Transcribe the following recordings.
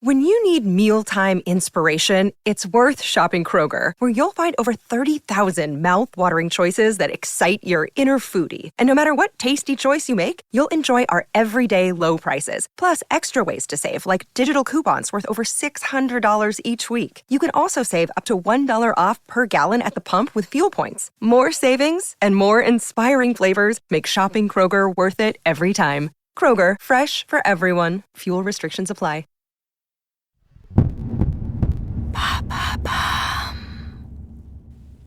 When you need mealtime inspiration, it's worth shopping Kroger, where you'll find over 30,000 mouth-watering choices that excite your inner foodie. And no matter what tasty choice you make, you'll enjoy our everyday low prices, plus extra ways to save, like digital coupons worth over $600 each week. You can also save up to $1 off per gallon at the pump with fuel points. More savings and more inspiring flavors make shopping Kroger worth it every time. Kroger, fresh for everyone. Fuel restrictions apply.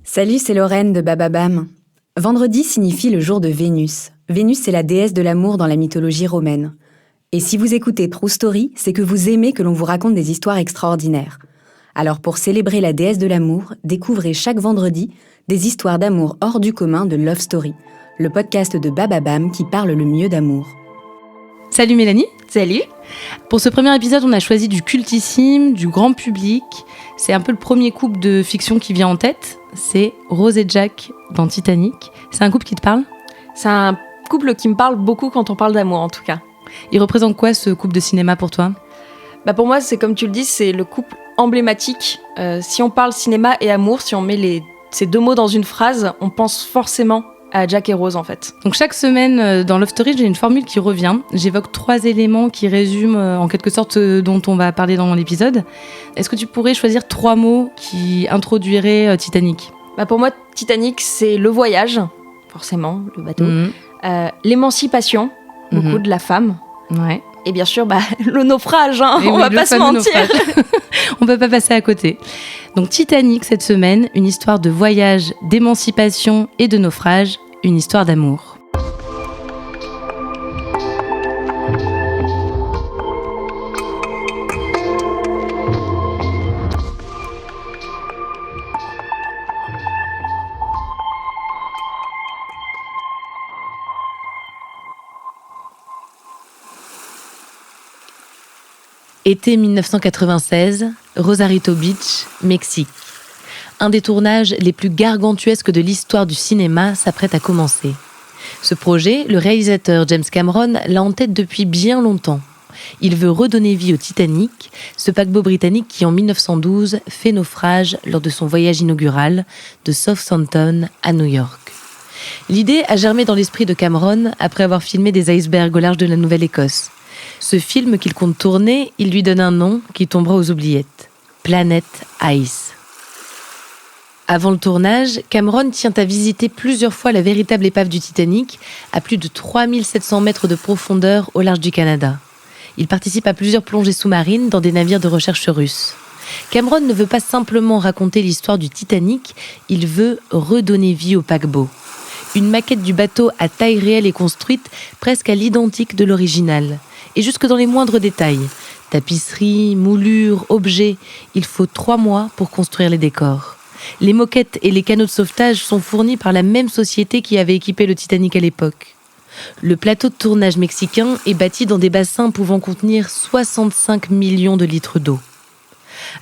Salut, c'est Lorraine de Bababam. Vendredi signifie le jour de Vénus. Vénus, c'est la déesse de l'amour dans la mythologie romaine. Et si vous écoutez True Story, c'est que vous aimez que l'on vous raconte des histoires extraordinaires. Alors pour célébrer la déesse de l'amour, découvrez chaque vendredi des histoires d'amour hors du commun de Love Story, le podcast de Bababam qui parle le mieux d'amour. Salut Mélanie. Salut. Pour ce premier épisode, on a choisi du cultissime, du grand public. C'est un peu le premier couple de fiction qui vient en tête. C'est Rose et Jack dans Titanic. C'est un couple qui te parle ? C'est un couple qui me parle beaucoup quand on parle d'amour, en tout cas. Il représente quoi, ce couple de cinéma, pour toi ? Pour moi, c'est comme tu le dis, c'est le couple emblématique. Si on parle cinéma et amour, si on met ces deux mots dans une phrase, on pense forcément à Jack et Rose, en fait. Donc chaque semaine, dans Love Story, j'ai une formule qui revient. J'évoque 3 éléments qui résument en quelque sorte ce dont on va parler dans l'épisode. Est-ce que tu pourrais choisir 3 mots qui introduiraient Titanic ? Pour moi, Titanic, c'est le voyage, forcément, le bateau. L'émancipation, beaucoup de la femme. Ouais. Et bien sûr, le naufrage, on va pas se mentir. On peut pas passer à côté. Donc Titanic, cette semaine, une histoire de voyage, d'émancipation et de naufrage, une histoire d'amour. Été 1996, Rosarito Beach, Mexique. Un des tournages les plus gargantuesques de l'histoire du cinéma s'apprête à commencer. Ce projet, le réalisateur James Cameron l'a en tête depuis bien longtemps. Il veut redonner vie au Titanic, ce paquebot britannique qui en 1912 fait naufrage lors de son voyage inaugural de Southampton à New York. L'idée a germé dans l'esprit de Cameron après avoir filmé des icebergs au large de la Nouvelle-Écosse. Ce film qu'il compte tourner, il lui donne un nom qui tombera aux oubliettes. Planet Ice. Avant le tournage, Cameron tient à visiter plusieurs fois la véritable épave du Titanic, à plus de 3700 mètres de profondeur au large du Canada. Il participe à plusieurs plongées sous-marines dans des navires de recherche russes. Cameron ne veut pas simplement raconter l'histoire du Titanic, il veut redonner vie au paquebot. Une maquette du bateau à taille réelle est construite presque à l'identique de l'original. Et jusque dans les moindres détails. Tapisseries, moulures, objets. Il faut 3 mois pour construire les décors. Les moquettes et les canaux de sauvetage sont fournis par la même société qui avait équipé le Titanic à l'époque. Le plateau de tournage mexicain est bâti dans des bassins pouvant contenir 65 millions de litres d'eau.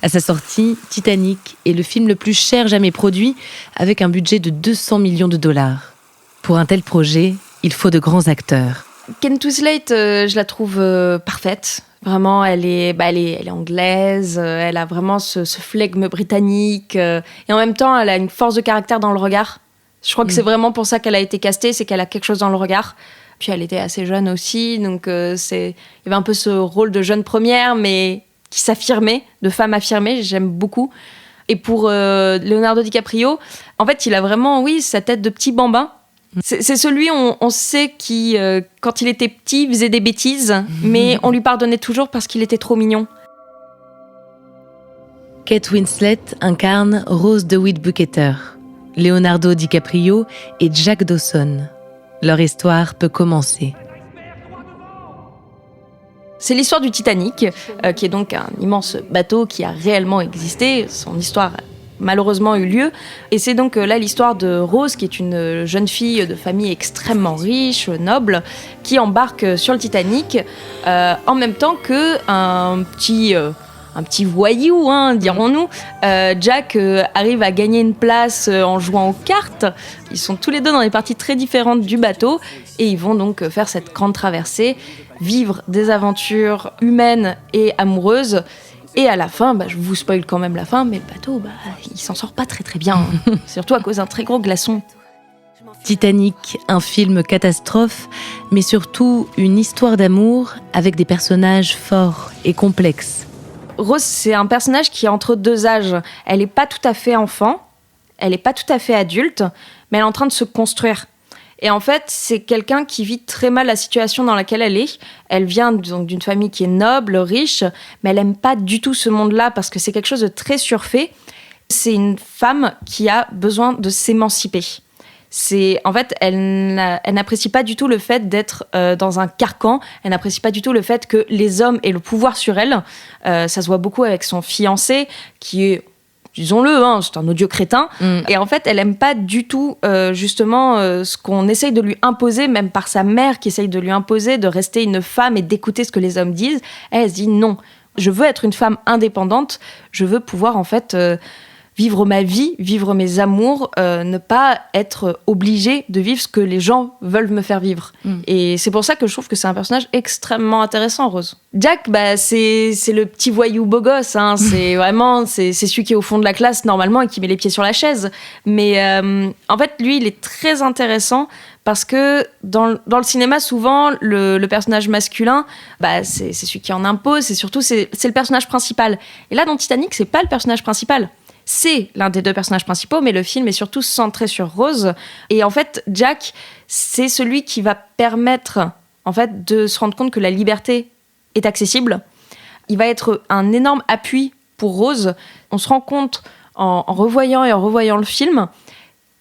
À sa sortie, Titanic est le film le plus cher jamais produit, avec un budget de 200 millions de dollars. Pour un tel projet, il faut de grands acteurs. Kate Winslet, je la trouve parfaite. Vraiment, elle est anglaise, elle a vraiment ce flegme britannique. Et en même temps, elle a une force de caractère dans le regard. Je crois que c'est vraiment pour ça qu'elle a été castée, c'est qu'elle a quelque chose dans le regard. Puis elle était assez jeune aussi, donc il y avait un peu ce rôle de jeune première, mais qui s'affirmait, de femme affirmée, j'aime beaucoup. Et pour Leonardo DiCaprio, en fait, il a vraiment, sa tête de petit bambin. C'est celui, on sait, qui, quand il était petit, faisait des bêtises, mais on lui pardonnait toujours parce qu'il était trop mignon. Kate Winslet incarne Rose DeWitt Bukater, Leonardo DiCaprio et Jack Dawson. Leur histoire peut commencer. C'est l'histoire du Titanic, qui est donc un immense bateau qui a réellement existé. Son histoire malheureusement eu lieu. Et c'est donc là l'histoire de Rose, qui est une jeune fille de famille extrêmement riche, noble, qui embarque sur le Titanic en même temps qu'un petit un petit voyou, dirons-nous. Jack arrive à gagner une place en jouant aux cartes. Ils sont tous les deux dans des parties très différentes du bateau et ils vont donc faire cette grande traversée, vivre des aventures humaines et amoureuses. Et à la fin, je vous spoil quand même la fin, mais le bateau, il s'en sort pas très très bien, surtout à cause d'un très gros glaçon. Titanic, un film catastrophe, mais surtout une histoire d'amour avec des personnages forts et complexes. Rose, c'est un personnage qui est entre deux âges. Elle n'est pas tout à fait enfant, elle n'est pas tout à fait adulte, mais elle est en train de se construire. Et en fait, c'est quelqu'un qui vit très mal la situation dans laquelle elle est. Elle vient donc d'une famille qui est noble, riche, mais elle n'aime pas du tout ce monde-là parce que c'est quelque chose de très surfait. C'est une femme qui a besoin de s'émanciper. En fait, elle n'apprécie pas du tout le fait d'être dans un carcan. Elle n'apprécie pas du tout le fait que les hommes aient le pouvoir sur elle. Ça se voit beaucoup avec son fiancé, qui est, disons-le, c'est un odieux crétin. Et en fait, elle aime pas du tout, justement, ce qu'on essaye de lui imposer, même par sa mère qui essaye de lui imposer de rester une femme et d'écouter ce que les hommes disent. Elle se dit non, je veux être une femme indépendante. Je veux pouvoir, en fait... vivre ma vie, vivre mes amours, ne pas être obligée de vivre ce que les gens veulent me faire vivre. Et c'est pour ça que je trouve que c'est un personnage extrêmement intéressant, Rose. Jack, c'est le petit voyou beau gosse, c'est vraiment, c'est celui qui est au fond de la classe normalement et qui met les pieds sur la chaise. Mais en fait, lui, il est très intéressant parce que dans le cinéma, souvent, le personnage masculin, c'est celui qui en impose, c'est le personnage principal. Et là, dans Titanic, c'est pas le personnage principal. C'est l'un des deux personnages principaux, mais le film est surtout centré sur Rose. Et en fait, Jack, c'est celui qui va permettre en fait, de se rendre compte que la liberté est accessible. Il va être un énorme appui pour Rose. On se rend compte en revoyant le film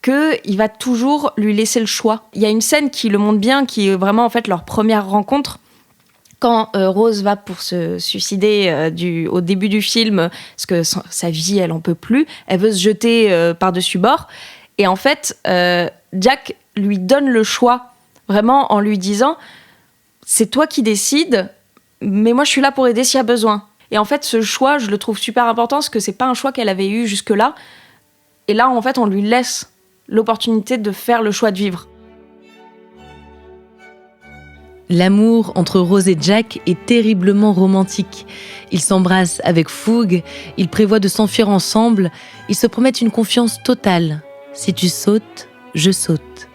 qu'il va toujours lui laisser le choix. Il y a une scène qui le montre bien, qui est vraiment en fait leur première rencontre. Quand Rose va pour se suicider au début du film, parce que sa vie, elle en peut plus, elle veut se jeter par-dessus bord. Et en fait, Jack lui donne le choix, vraiment en lui disant « C'est toi qui décides, mais moi je suis là pour aider s'il y a besoin. » Et en fait, ce choix, je le trouve super important, parce que c'est pas un choix qu'elle avait eu jusque-là. Et là, en fait, on lui laisse l'opportunité de faire le choix de vivre. L'amour entre Rose et Jack est terriblement romantique. Ils s'embrassent avec fougue, ils prévoient de s'enfuir ensemble, ils se promettent une confiance totale. Si tu sautes, je saute.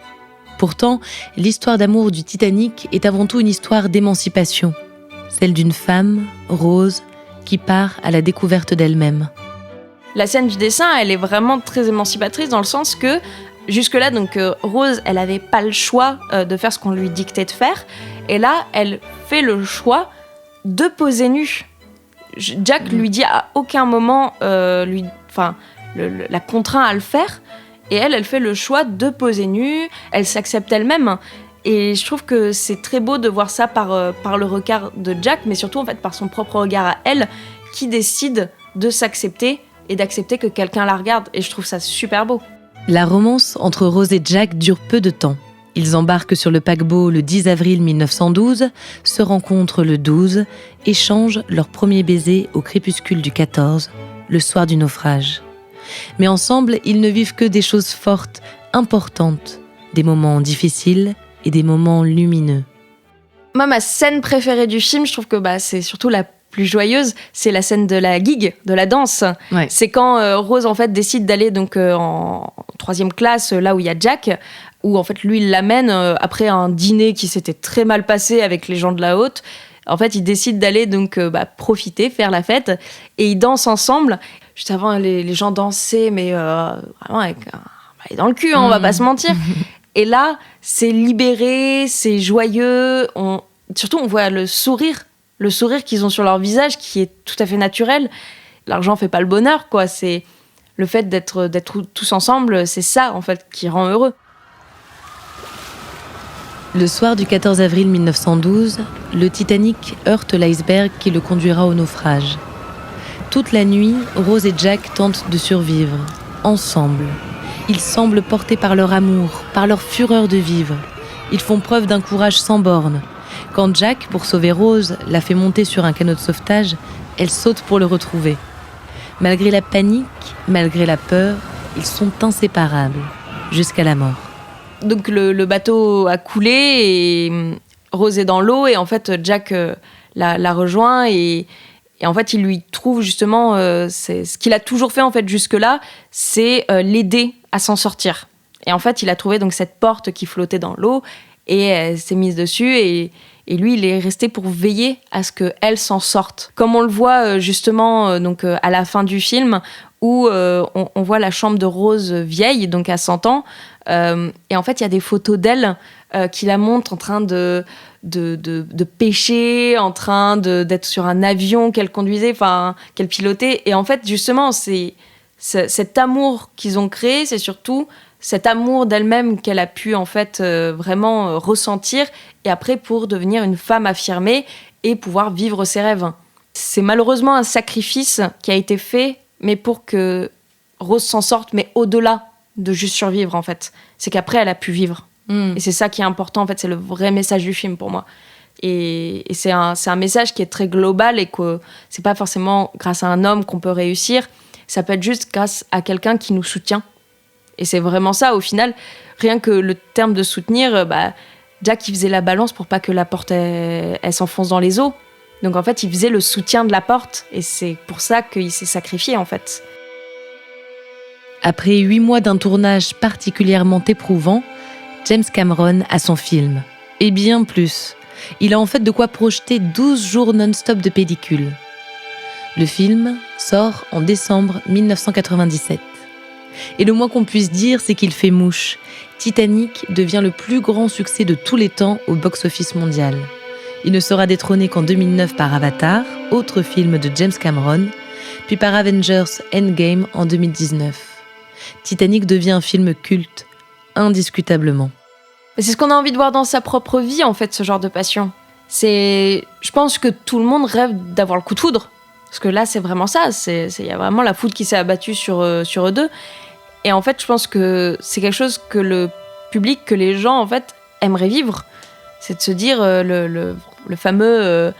Pourtant, l'histoire d'amour du Titanic est avant tout une histoire d'émancipation. Celle d'une femme, Rose, qui part à la découverte d'elle-même. La scène du dessin, elle est vraiment très émancipatrice dans le sens que jusque-là, donc Rose, elle n'avait pas le choix de faire ce qu'on lui dictait de faire. Et là, elle fait le choix de poser nue. Jack lui dit à aucun moment, la contraint à le faire. Et elle fait le choix de poser nue. Elle s'accepte elle-même. Et je trouve que c'est très beau de voir ça par le regard de Jack, mais surtout en fait par son propre regard à elle, qui décide de s'accepter et d'accepter que quelqu'un la regarde. Et je trouve ça super beau. La romance entre Rose et Jack dure peu de temps. Ils embarquent sur le paquebot le 10 avril 1912, se rencontrent le 12, échangent leur premier baiser au crépuscule du 14, le soir du naufrage. Mais ensemble, ils ne vivent que des choses fortes, importantes, des moments difficiles et des moments lumineux. Moi, ma scène préférée du film, je trouve que c'est surtout la plus joyeuse, c'est la scène de la gig, de la danse. Ouais. C'est quand Rose en fait décide d'aller donc en 3e classe, là où il y a Jack, où en fait lui il l'amène après un dîner qui s'était très mal passé avec les gens de la haute. En fait, ils décident d'aller donc profiter, faire la fête, et ils dansent ensemble. Juste avant, les gens dansaient, mais vraiment avec dans le cul, on va pas se mentir. Et là, c'est libéré, c'est joyeux. Surtout, on voit le sourire qu'ils ont sur leur visage, qui est tout à fait naturel. L'argent fait pas le bonheur, quoi. C'est le fait d'être tous ensemble, c'est ça, en fait, qui rend heureux. Le soir du 14 avril 1912, le Titanic heurte l'iceberg qui le conduira au naufrage. Toute la nuit, Rose et Jack tentent de survivre, ensemble. Ils semblent portés par leur amour, par leur fureur de vivre. Ils font preuve d'un courage sans bornes. Quand Jack, pour sauver Rose, la fait monter sur un canot de sauvetage, Elle saute pour le retrouver. Malgré la panique, malgré la peur, ils sont inséparables, jusqu'à la mort. Donc le bateau a coulé et Rose est dans l'eau et en fait Jack la rejoint et en fait il lui trouve justement c'est ce qu'il a toujours fait en fait jusque-là, c'est l'aider à s'en sortir. Et en fait il a trouvé donc cette porte qui flottait dans l'eau et elle s'est mise dessus et lui il est resté pour veiller à ce qu'elle s'en sorte. Comme on le voit justement donc à la fin du film où on voit la chambre de Rose vieille, donc à 100 ans. Et en fait, il y a des photos d'elle qui la montrent en train de pêcher, en train d'être sur un avion qu'elle conduisait, enfin, qu'elle pilotait. Et en fait, justement, c'est cet amour qu'ils ont créé, c'est surtout cet amour d'elle-même qu'elle a pu en fait vraiment ressentir et après pour devenir une femme affirmée et pouvoir vivre ses rêves. C'est malheureusement un sacrifice qui a été fait mais pour que Rose s'en sorte, mais au-delà de juste survivre, en fait. C'est qu'après, elle a pu vivre. Et c'est ça qui est important, en fait, c'est le vrai message du film, pour moi. Et c'est un message qui est très global et que c'est pas forcément grâce à un homme qu'on peut réussir, ça peut être juste grâce à quelqu'un qui nous soutient. Et c'est vraiment ça, au final. Rien que le terme de soutenir, Jack, il faisait la balance pour pas que la porte, elle s'enfonce dans les eaux. Donc en fait, il faisait le soutien de la porte et c'est pour ça qu'il s'est sacrifié en fait. Après 8 mois d'un tournage particulièrement éprouvant, James Cameron a son film. Et bien plus. Il a en fait de quoi projeter 12 jours non-stop de pellicule. Le film sort en décembre 1997. Et le moins qu'on puisse dire, c'est qu'il fait mouche. Titanic devient le plus grand succès de tous les temps au box-office mondial. Il ne sera détrôné qu'en 2009 par Avatar, autre film de James Cameron, puis par Avengers Endgame en 2019. Titanic devient un film culte, indiscutablement. Mais c'est ce qu'on a envie de voir dans sa propre vie, en fait, ce genre de passion. Je pense que tout le monde rêve d'avoir le coup de foudre. Parce que là, c'est vraiment ça. Il y a vraiment la foudre qui s'est abattue sur eux deux. Et en fait, je pense que c'est quelque chose que le public, que les gens, en fait, aimeraient vivre. C'est de se dire le fameux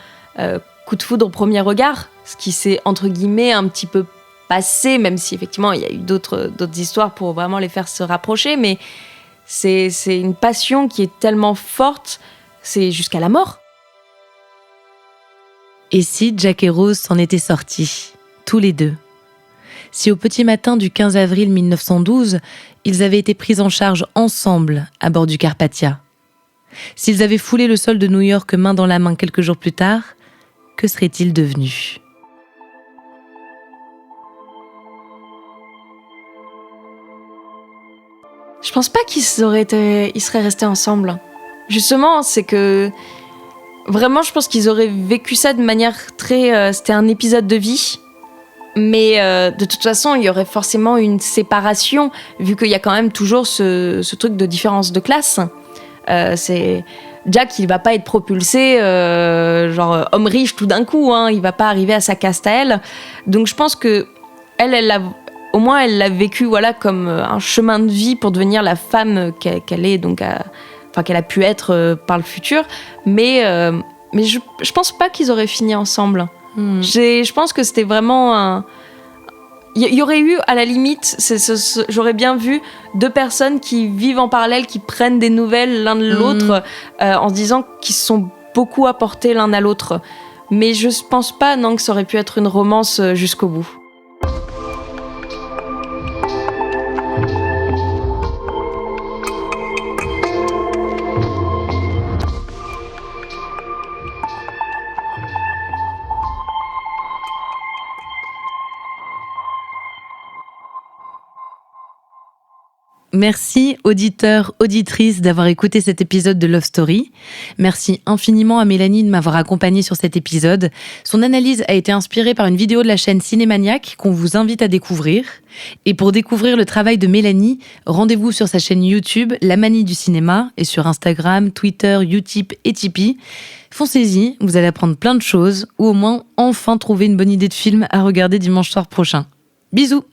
coup de foudre au premier regard, ce qui s'est entre guillemets un petit peu passé, même si effectivement il y a eu d'autres histoires pour vraiment les faire se rapprocher, mais c'est une passion qui est tellement forte, c'est jusqu'à la mort. Et si Jack et Rose s'en étaient sortis, tous les deux? Si au petit matin du 15 avril 1912, ils avaient été pris en charge ensemble à bord du Carpathia? S'ils avaient foulé le sol de New York main dans la main quelques jours plus tard, que seraient-ils devenus? Je pense pas qu'ils seraient restés ensemble. Justement, c'est que vraiment, je pense qu'ils auraient vécu ça de manière très... c'était un épisode de vie. Mais de toute façon, il y aurait forcément une séparation, vu qu'il y a quand même toujours ce truc de différence de classe. C'est Jack, il va pas être propulsé genre homme riche tout d'un coup, hein, il va pas arriver à sa caste à elle. Donc je pense que elle au moins elle l'a vécu voilà comme un chemin de vie pour devenir la femme qu'elle est donc qu'elle a pu être par le futur. Mais je pense pas qu'ils auraient fini ensemble. Je pense que c'était vraiment il y aurait eu, à la limite, j'aurais bien vu deux personnes qui vivent en parallèle, qui prennent des nouvelles l'un de l'autre, en se disant qu'ils se sont beaucoup apportés l'un à l'autre. Mais je pense pas, non, que ça aurait pu être une romance jusqu'au bout. Merci auditeurs, auditrices d'avoir écouté cet épisode de Love Story. Merci infiniment à Mélanie de m'avoir accompagnée sur cet épisode. Son analyse a été inspirée par une vidéo de la chaîne Cinémaniac qu'on vous invite à découvrir. Et pour découvrir le travail de Mélanie, rendez-vous sur sa chaîne YouTube La Manie du Cinéma et sur Instagram, Twitter, Utip et Tipeee. Foncez-y, vous allez apprendre plein de choses ou au moins enfin trouver une bonne idée de film à regarder dimanche soir prochain. Bisous!